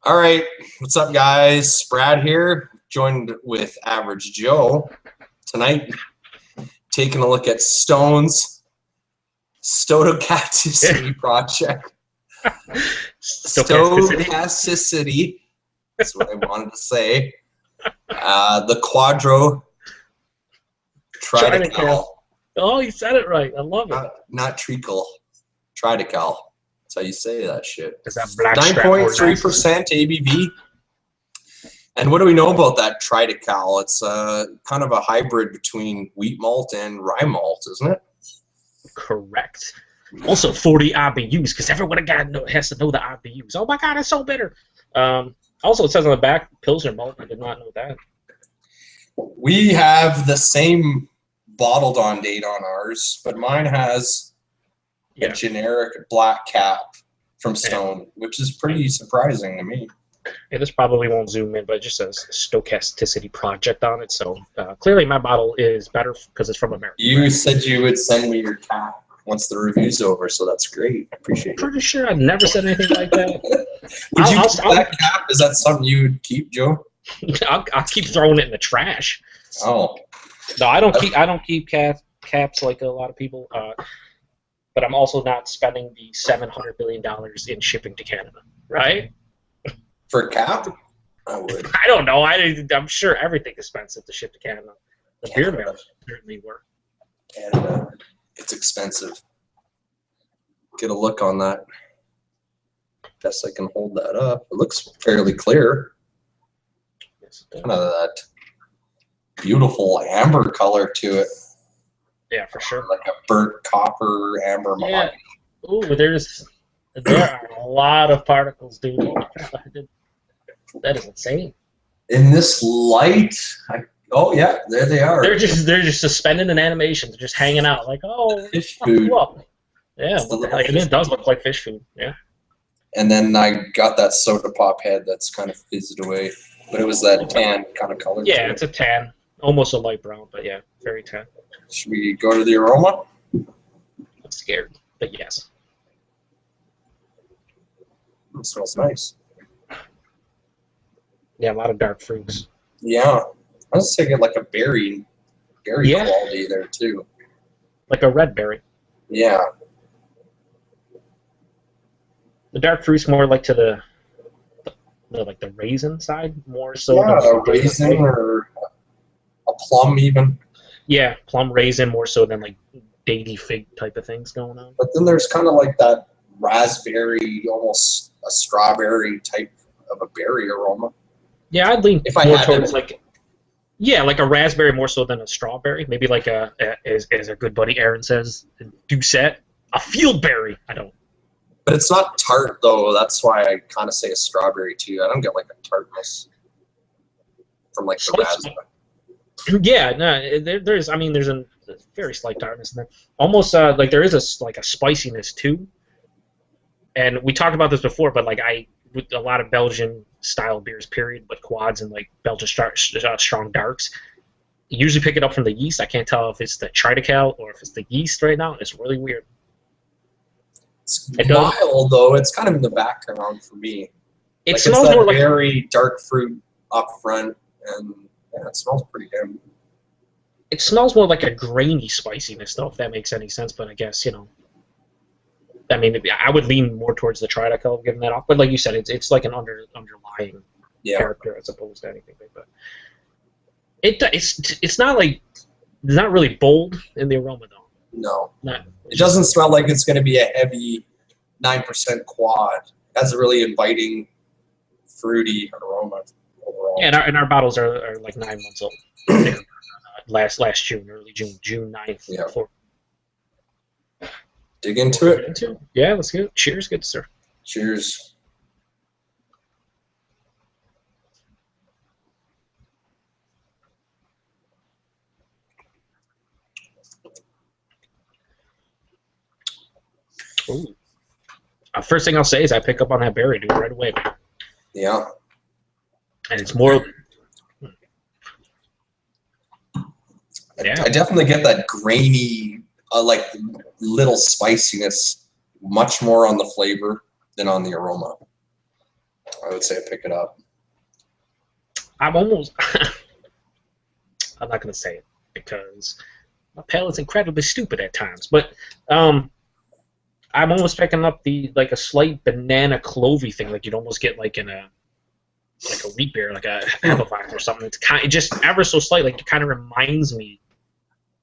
All right, what's up, guys? Brad here, joined with Average Joe tonight, taking a look at Stone's Stochasticity project. Stochasticity. That's what I wanted to say. The Quadro Triticale. Oh, you said it right. I love it. Not treacle. Triticale. That's how you say that shit. Is that black 9.3% ABV. And what do we know about that Triticale? It's kind of a hybrid between wheat malt and rye malt, isn't it? Correct. Also 40 IBUs, because everyone has to know the IBUs. Oh my god, it's so bitter. Also, it says on the back, Pilsner malt. I did not know that. We have the same bottled on date on ours, but mine has a generic black cap from Stone, which is pretty surprising to me. Yeah, this probably won't zoom in, but it just says Stochasticity project on it. So clearly my bottle is better because it's from America. You said you would send me your cap once the review's over, so that's great. I appreciate it. Pretty sure I've never said anything like that. Would you keep that cap? Is that something you would keep, Joe? I'll keep throwing it in the trash. Oh. No, I don't keep caps like a lot of people. But I'm also not spending the $700 billion in shipping to Canada, right? For a cap? I would. I don't know. I'm sure everything is expensive to ship to Canada. The beer mills certainly were. Canada, it's expensive. Get a look on that. Guess I can hold that up. It looks fairly clear. Yes, kind of that beautiful amber color to it. Yeah, for sure. Like a burnt copper amber mahogany. Yeah. Ooh, there are a lot of particles, dude. That is insane. In this light, oh yeah, there they are. They're just suspended in animation. They're just hanging out, like, oh, fish food. Yeah, and it does look like fish food. Yeah. And then I got that soda pop head that's kind of fizzed away, but it was that tan kind of color. Yeah, it's a tan, almost a light brown, but yeah, very tan. Should we go to the aroma? I'm scared, but yes. It smells nice. Yeah, a lot of dark fruits. Yeah. I was thinking like a berry quality there too. Like a red berry. Yeah. The dark fruits more like to the raisin side more so. Yeah, a raisin or a plum even. Yeah, plum raisin more so than like datey fig type of things going on. But then there's kind of like that raspberry, almost a strawberry type of a berry aroma. Yeah, I'd lean more towards like a raspberry more so than a strawberry. Maybe like as our good buddy Aaron says, Doucette, a field berry. I don't. But it's not tart though. That's why I kind of say a strawberry too. I don't get like a tartness from like the raspberry. Yeah, no, there's a very slight tartness in there. Almost like there is a spiciness too. And we talked about this before, but like with a lot of Belgian style beers, period, with quads and like Belgian strong darks, you usually pick it up from the yeast. I can't tell if it's the Triticale or if it's the yeast right now. It's really weird. It's mild though. It's kind of in the background for me. It smells more like very dark fruit up front, and yeah, it smells pretty good. It smells more like a grainy spiciness, though, if that makes any sense. But I guess, I mean, I would lean more towards the Triticale, giving that off. But like you said, it's like an underlying character as opposed to anything. But it's not like it's not really bold in the aroma, though. No, it doesn't smell like it's going to be a heavy 9% quad. It has a really inviting, fruity aroma overall. Yeah, and our bottles are like 9 months old. last June, early June 9th. Yeah. Dig into it? Yeah, let's go. Cheers, good sir. Cheers. Ooh. First thing I'll say is I pick up on that berry, dude, right away. Yeah. And it's more... I definitely get that grainy, like little spiciness, much more on the flavor than on the aroma. I would say pick it up. I'm almost. I'm not going to say it because my palate's incredibly stupid at times. But I'm almost picking up a slight banana clovey thing, like you'd almost get like in a wheat beer, like a Hefeweizen or something. It's just ever so slight, like it kind of reminds me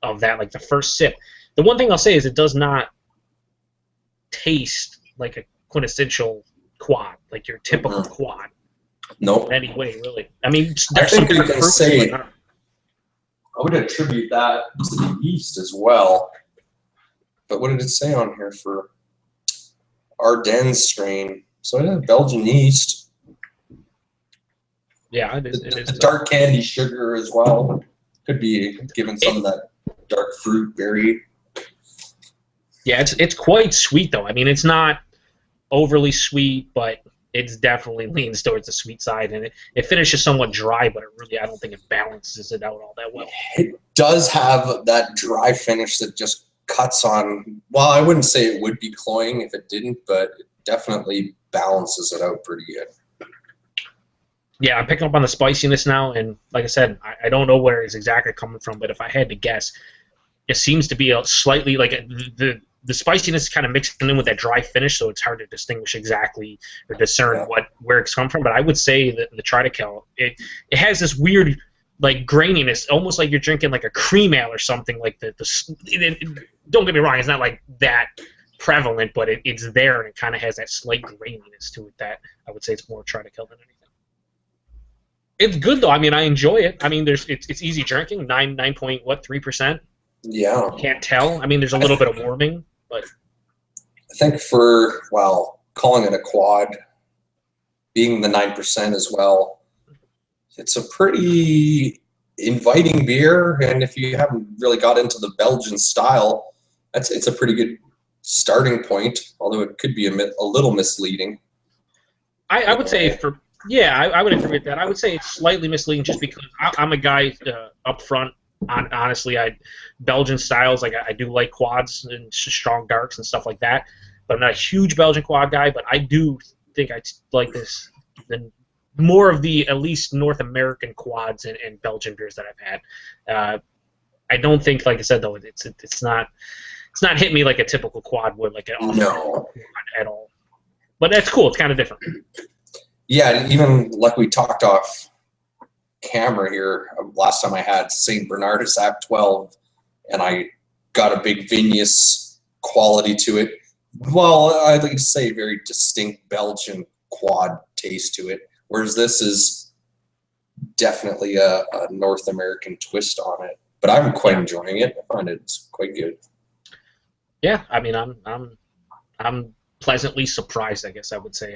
of that, like the first sip. The one thing I'll say is it does not taste like a quintessential quad, like your typical quad. Nope. In any way, really. I mean, I there's think some I can say I would attribute that to the yeast as well. But what did it say on here for Ardennes strain? So it is Belgian yeast. Yeah, it is. The dark candy sugar as well. Could be given some of that dark fruit berry. Yeah, it's quite sweet though. I mean, it's not overly sweet, but it's definitely leans towards the sweet side, and it finishes somewhat dry, but I don't think it balances it out all that well. It does have that dry finish that just cuts on. Well, I wouldn't say it would be cloying if it didn't, but it definitely balances it out pretty good. Yeah, I'm picking up on the spiciness now, and like I said, I don't know where it's exactly coming from, but if I had to guess, it seems to be a slightly like the spiciness is kind of mixing in with that dry finish, so it's hard to distinguish exactly or discern where it's come from. But I would say that the Triticale, it has this weird like graininess, almost like you're drinking like a cream ale or something. Like don't get me wrong, it's not like that prevalent, but it's there, and it kind of has that slight graininess to it that I would say it's more Triticale than anything. It's good though. I mean, I enjoy it. I mean, it's easy drinking. 9.3%. Yeah. Can't tell. I mean, there's a little bit of warming, but I think calling it a quad, being the 9% as well, it's a pretty inviting beer, and if you haven't really got into the Belgian style, it's a pretty good starting point, although it could be a little misleading. I would say I would agree with that. I would say it's slightly misleading just because I'm a guy up front. Honestly, Belgian styles, like I do like quads and strong darks and stuff like that, but I'm not a huge Belgian quad guy. But I do think I like this more of the at least North American quads and Belgian beers that I've had. I don't think, like I said though, it's not hitting me like a typical quad would, like no at all. But that's cool. It's kind of different. Yeah, even like we talked off camera here last time I had St. Bernardus Act 12, and I got a big Vigneus quality to it. Well, I'd like to say very distinct Belgian quad taste to it, whereas this is definitely a North American twist on it. But I'm quite enjoying it. I find it's quite good. Yeah, I mean, I'm pleasantly surprised, I guess I would say.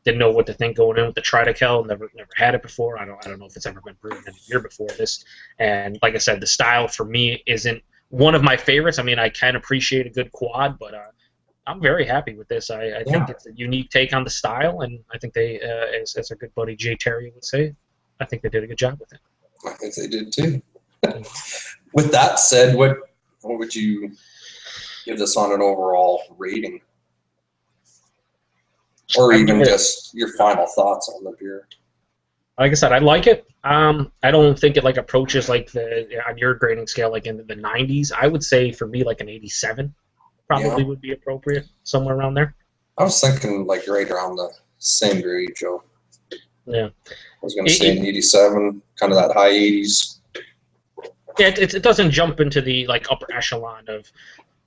Didn't know what to think going in with the Triticale. Never had it before. I don't know if it's ever been brewed in a year before this. And like I said, the style for me isn't one of my favorites. I mean, I can appreciate a good quad, but I'm very happy with this. I think it's a unique take on the style, and I think they, as our good buddy Jay Terry would say, I think they did a good job with it. I think they did too. With that said, what would you give this on an overall rating? Or even just your final thoughts on the beer. Like I said, I like it. I don't think it like approaches like on your grading scale like in the 90s. I would say for me like an 87 probably would be appropriate, somewhere around there. I was thinking like right around the same grade, Joe. Yeah. I was going to say an 87, kind of that high 80s. Yeah, it doesn't jump into the like upper echelon of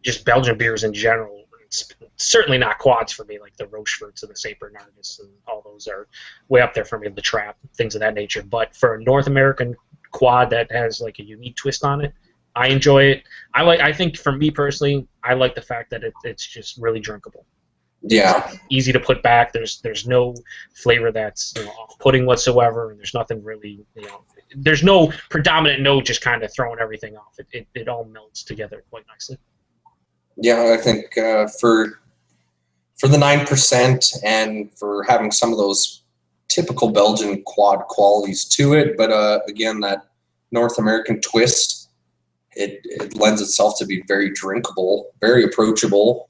just Belgian beers in general. It's certainly not quads for me, like the Rocheforts and the St. Bernardus, and all those are way up there for me, the Trap, things of that nature. But for a North American quad that has like a unique twist on it, I enjoy it. I think for me personally, I like the fact that it's just really drinkable. Yeah. It's easy to put back. There's no flavor that's off-putting whatsoever, and there's nothing really, there's no predominant note just kind of throwing everything off. It all melts together quite nicely. Yeah, I think for the 9% and for having some of those typical Belgian quad qualities to it, but again, that North American twist, it lends itself to be very drinkable, very approachable.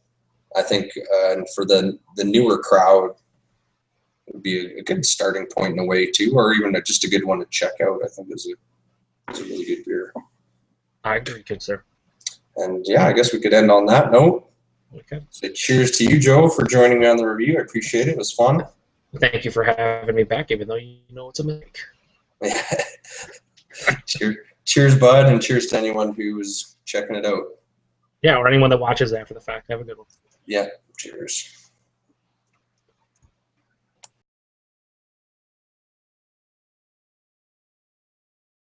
I think, and for the newer crowd, would be a good starting point in a way too, or even just a good one to check out. I think is a really good beer. I agree, good sir. And yeah, I guess we could end on that note. Okay. So cheers to you, Joe, for joining me on the review. I appreciate it. It was fun. Thank you for having me back, even though you know it's a mistake. Cheers, bud, and cheers to anyone who was checking it out. Yeah, or anyone that watches after the fact. Have a good one. Yeah, cheers.